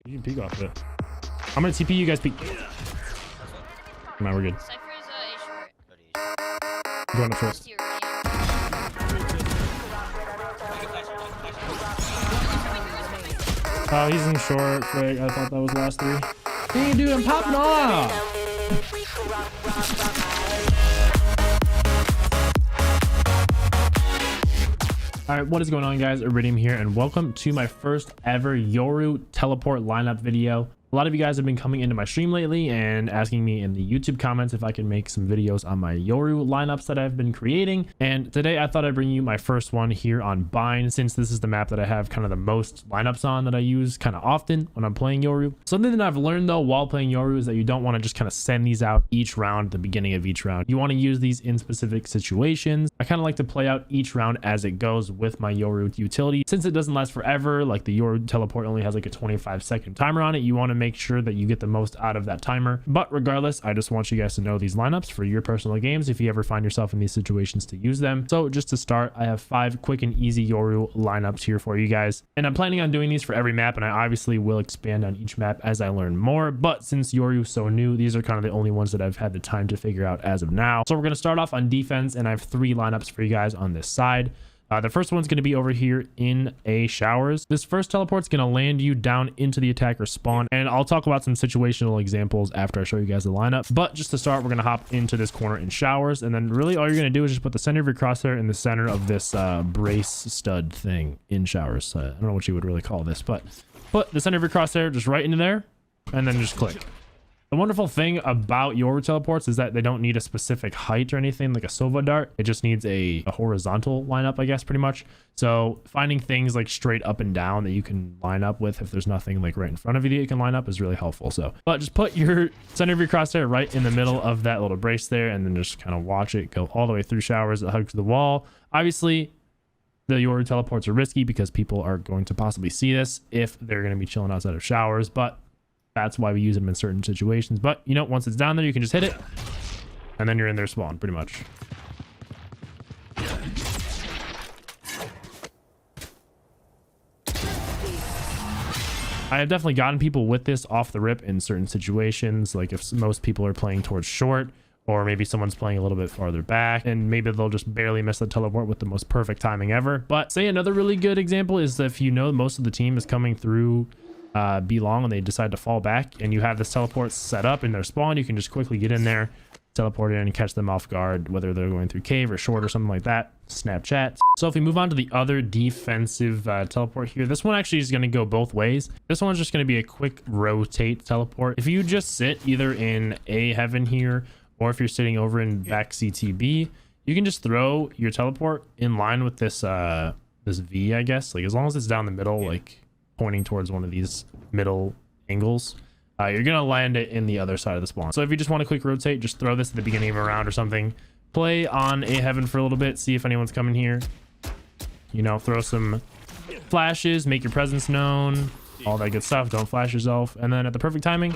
You can peek off of it. I'm gonna TP, you guys peek. Come on, we're good. Cypher's A short. I'm going up first. Oh, he's in short. Frick, I thought that was last three. Hey, dude, I'm popping off. All right, what is going on, guys? Iridium here, and welcome to my first ever Yoru Teleport Lineup video. A lot of you guys have been coming into my stream lately and asking me in the YouTube comments if I can make some videos on my Yoru lineups that I've been creating. And today I thought I'd bring you my first one here on Bind, since this is the map that I have kind of the most lineups on, that I use kind of often when I'm playing Yoru. Something that I've learned though while playing Yoru is that you don't want to just kind of send these out each round at the beginning of each round. You want to use these in specific situations. I kind of like to play out each round as it goes with my Yoru utility. Since it doesn't last forever, like the Yoru Teleport only has like a 25-second timer on it, you want to make sure that you get the most out of that timer. But regardless, I just want you guys to know these lineups for your personal games if you ever find yourself in these situations to use them. So just to start, I have 5 quick and easy Yoru lineups here for you guys, and I'm planning on doing these for every map, and I obviously will expand on each map as I learn more. But since Yoru is so new, these are kind of the only ones that I've had the time to figure out as of now. So we're going to start off on defense, and I have 3 lineups for you guys on this side. The first one's going to be over here in A showers. This first teleport's going to land you down into the attacker spawn, and I'll talk about some situational examples after I show you guys the lineup. But just to start, we're going to hop into this corner in showers, and then really all you're going to do is just put the center of your crosshair in the center of this brace stud thing in showers. I don't know what you would really call this, but put the center of your crosshair just right into there, and then just click. The wonderful thing about Yoru teleports is that they don't need a specific height or anything like a Sova dart. It just needs a horizontal lineup, I guess, pretty much. So finding things like straight up and down that you can line up with if there's nothing like right in front of you that you can line up is really helpful. So, but just put your center of your crosshair right in the middle of that little brace there, and then just kind of watch it go all the way through showers. It hugs the wall. Obviously, the Yoru teleports are risky because people are going to possibly see this if they're going to be chilling outside of showers, but that's why we use them in certain situations. But you know, once it's down there, you can just hit it and then you're in their spawn pretty much. I have definitely gotten people with this off the rip in certain situations, like if most people are playing towards short, or maybe someone's playing a little bit farther back and maybe they'll just barely miss the teleport with the most perfect timing ever. But say another really good example is if you know most of the team is coming through B long and they decide to fall back, and you have this teleport set up in their spawn, you can just quickly get in there, teleport in and catch them off guard, whether they're going through cave or short or something like that. Snapchat. So if we move on to the other defensive teleport here, this one actually is going to go both ways. This one's just going to be a quick rotate teleport. If you just sit either in A heaven here, or if you're sitting over in back CTB, you can just throw your teleport in line with this this V, I guess, like as long as it's down the middle, like pointing towards one of these middle angles, you're gonna land it in the other side of the spawn. So if you just want to quick rotate, just throw this at the beginning of a round or something, play on A heaven for a little bit, see if anyone's coming here, you know, throw some flashes, make your presence known, all that good stuff. Don't flash yourself, and then at the perfect timing,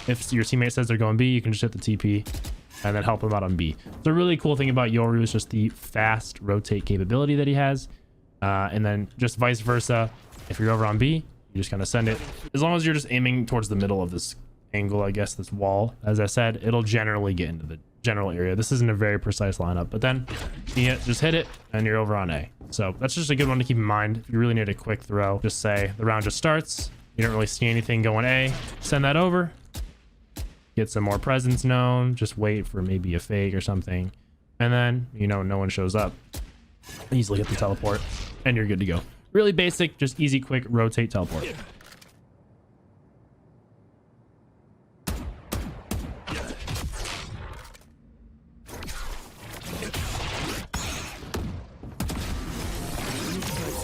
if your teammate says they're going B, you can just hit the TP and then help them out on B. The really cool thing about Yoru is just the fast rotate capability that he has, and then just vice versa. If you're over on B, you just kind of send it. As long as you're just aiming towards the middle of this angle, I guess, this wall, as I said, it'll generally get into the general area. This isn't a very precise lineup, but then you just hit it and you're over on A. So that's just a good one to keep in mind. If you really need a quick throw, just say the round just starts, you don't really see anything going A, send that over, get some more presence known, just wait for maybe a fake or something, and then, you know, no one shows up, easily hit the teleport and you're good to go. Really basic, just easy, quick rotate teleport.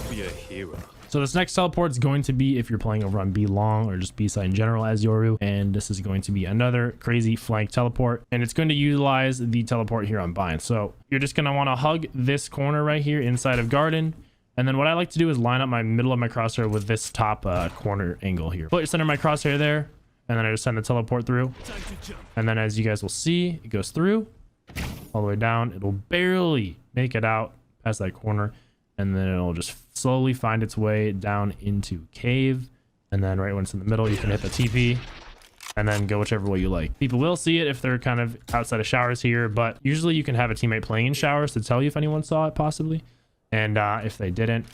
Be a hero. So this next teleport is going to be if you're playing over on B long or just B side in general as Yoru, and this is going to be another crazy flank teleport, and it's going to utilize the teleport here on Bind. So you're just going to want to hug this corner right here inside of garden. And then what I like to do is line up my middle of my crosshair with this top corner angle here. Put your center of my crosshair there, and then I just send the teleport through. And then as you guys will see, it goes through all the way down. It'll barely make it out past that corner, and then it'll just slowly find its way down into cave. And then right when it's in the middle, you can hit the TP and then go whichever way you like. People will see it if they're kind of outside of showers here, but usually you can have a teammate playing in showers to tell you if anyone saw it possibly. And if they didn't,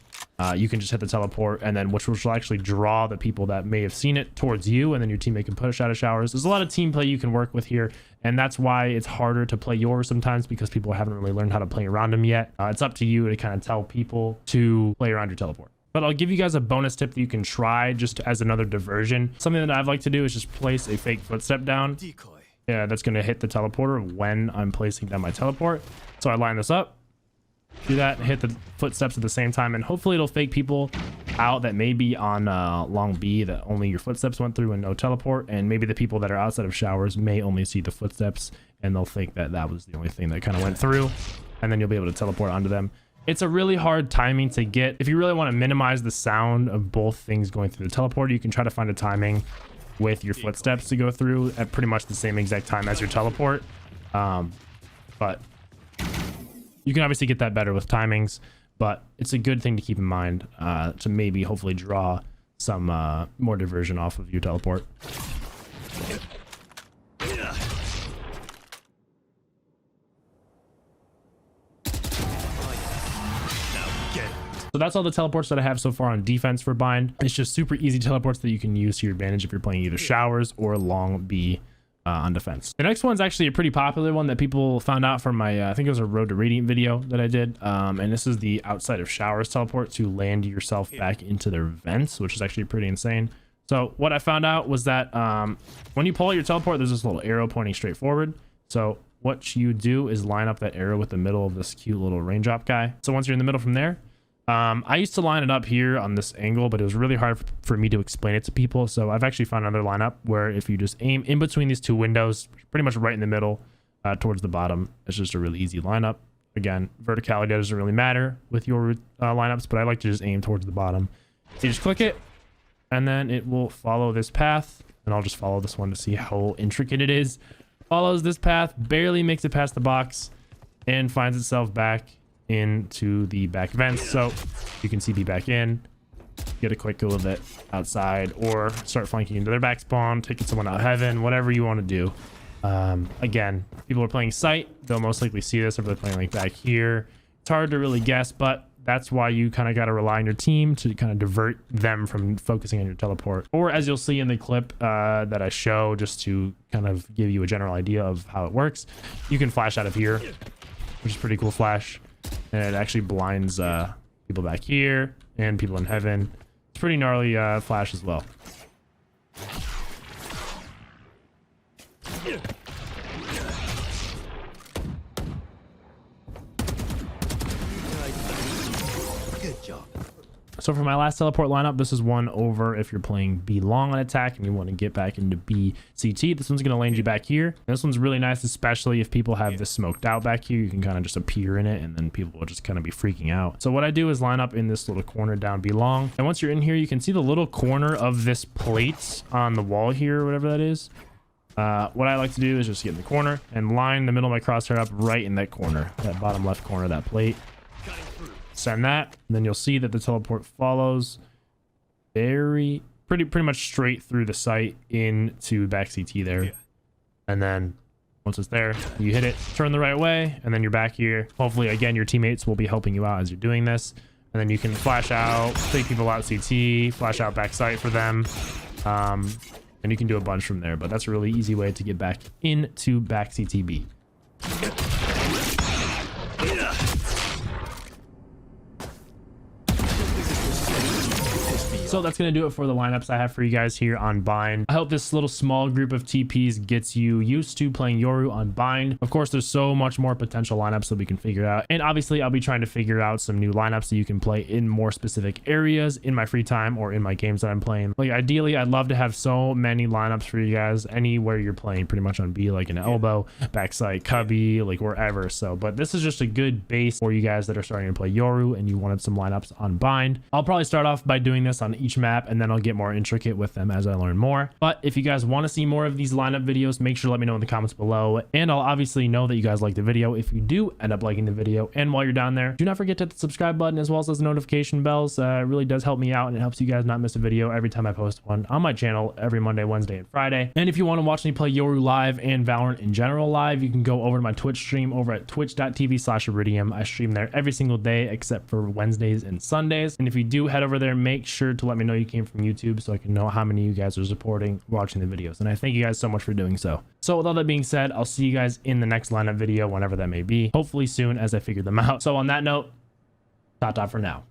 you can just hit the teleport, and then which will actually draw the people that may have seen it towards you, and then your teammate can push out of showers. There's a lot of team play you can work with here, and that's why it's harder to play yours sometimes, because people haven't really learned how to play around them yet. It's up to you to kind of tell people to play around your teleport. But I'll give you guys a bonus tip that you can try just as another diversion. Something that I've liked to do is just place a fake footstep down. Yeah, that's going to hit the teleporter when I'm placing down my teleport. So I line this up, do that, hit the footsteps at the same time, and hopefully it'll fake people out that may be on long B that only your footsteps went through and no teleport, and maybe the people that are outside of showers may only see the footsteps and they'll think that that was the only thing that kind of went through, and then you'll be able to teleport onto them. It's a really hard timing to get. If you really want to minimize the sound of both things going through the teleporter, you can try to find a timing with your footsteps to go through at pretty much the same exact time as your teleport. But you can obviously get that better with timings, but it's a good thing to keep in mind to maybe hopefully draw some more diversion off of your teleport. So that's all the teleports that I have so far on defense for bind. It's just super easy teleports that you can use to your advantage if you're playing either showers or long B on defense. The next one's actually a pretty popular one that people found out from my I think it was a Road to Radiant video that I did, and this is the outside of showers teleport to land yourself back into their vents, which is actually pretty insane. So what I found out was that when you pull out your teleport, there's this little arrow pointing straight forward. So what you do is line up that arrow with the middle of this cute little raindrop guy. So once you're in the middle from there, I used to line it up here on this angle, but it was really hard for me to explain it to people. So I've actually found another lineup where if you just aim in between these two windows, pretty much right in the middle towards the bottom, it's just a really easy lineup. Again, verticality doesn't really matter with your lineups, but I like to just aim towards the bottom. So you just click it, and then it will follow this path, and I'll just follow this one to see how intricate it is. Follows this path, barely makes it past the box, and finds itself back into the back vents. So you can see me back in, get a quick go of it outside, or start flanking into their back spawn, taking someone out of heaven, whatever you want to do. Again, people are playing sight, they'll most likely see this if they're playing like back here. It's hard to really guess, but that's why you kind of got to rely on your team to kind of divert them from focusing on your teleport. Or as you'll see in the clip that I show, just to kind of give you a general idea of how it works, you can flash out of here, which is pretty cool flash. And it actually blinds people back here and people in heaven. It's pretty gnarly flash as well. Good job. So for my last teleport lineup, this is one over if you're playing B long on attack and you want to get back into B CT. This one's going to land you back here. And this one's really nice, especially if people have this smoked out back here. You can kind of just appear in it, and then people will just kind of be freaking out. So what I do is line up in this little corner down B long. And once you're in here, you can see the little corner of this plate on the wall here, or whatever that is. What I like to do is just get in the corner and line the middle of my crosshair up right in that corner, that bottom left corner of that plate. Send that, and then you'll see that the teleport follows pretty much straight through the site into back CT there. And then once it's there, you hit it, turn the right way, and then you're back here. Hopefully, again, your teammates will be helping you out as you're doing this. And then you can flash out, take people out CT, flash out back site for them. And you can do a bunch from there, but that's a really easy way to get back into back CTB. So that's going to do it for the lineups I have for you guys here on Bind. I hope this little small group of TPs gets you used to playing Yoru on Bind. Of course, there's so much more potential lineups that we can figure out. And obviously, I'll be trying to figure out some new lineups that you can play in more specific areas in my free time or in my games that I'm playing. Like ideally, I'd love to have so many lineups for you guys anywhere you're playing pretty much on B, like an elbow, backside, cubby, like wherever. So, but this is just a good base for you guys that are starting to play Yoru and you wanted some lineups on Bind. I'll probably start off by doing this on each map, and then I'll get more intricate with them as I learn more. But if you guys want to see more of these lineup videos, make sure to let me know in the comments below, and I'll obviously know that you guys like the video if you do end up liking the video. And while you're down there, do not forget to hit the subscribe button as well as those notification bells. It really does help me out, and it helps you guys not miss a video every time I post one on my channel every Monday, Wednesday, and Friday. And if you want to watch me play Yoru live and Valorant in general live, you can go over to my Twitch stream over at twitch.tv/Iridium. I stream there every single day except for Wednesdays and Sundays. And if you do head over there, make sure to let me know you came from YouTube so I can know how many of you guys are supporting watching the videos. And I thank you guys so much for doing so. So with all that being said, I'll see you guys in the next lineup video, whenever that may be, hopefully soon as I figure them out. So on that note, ta-ta for now.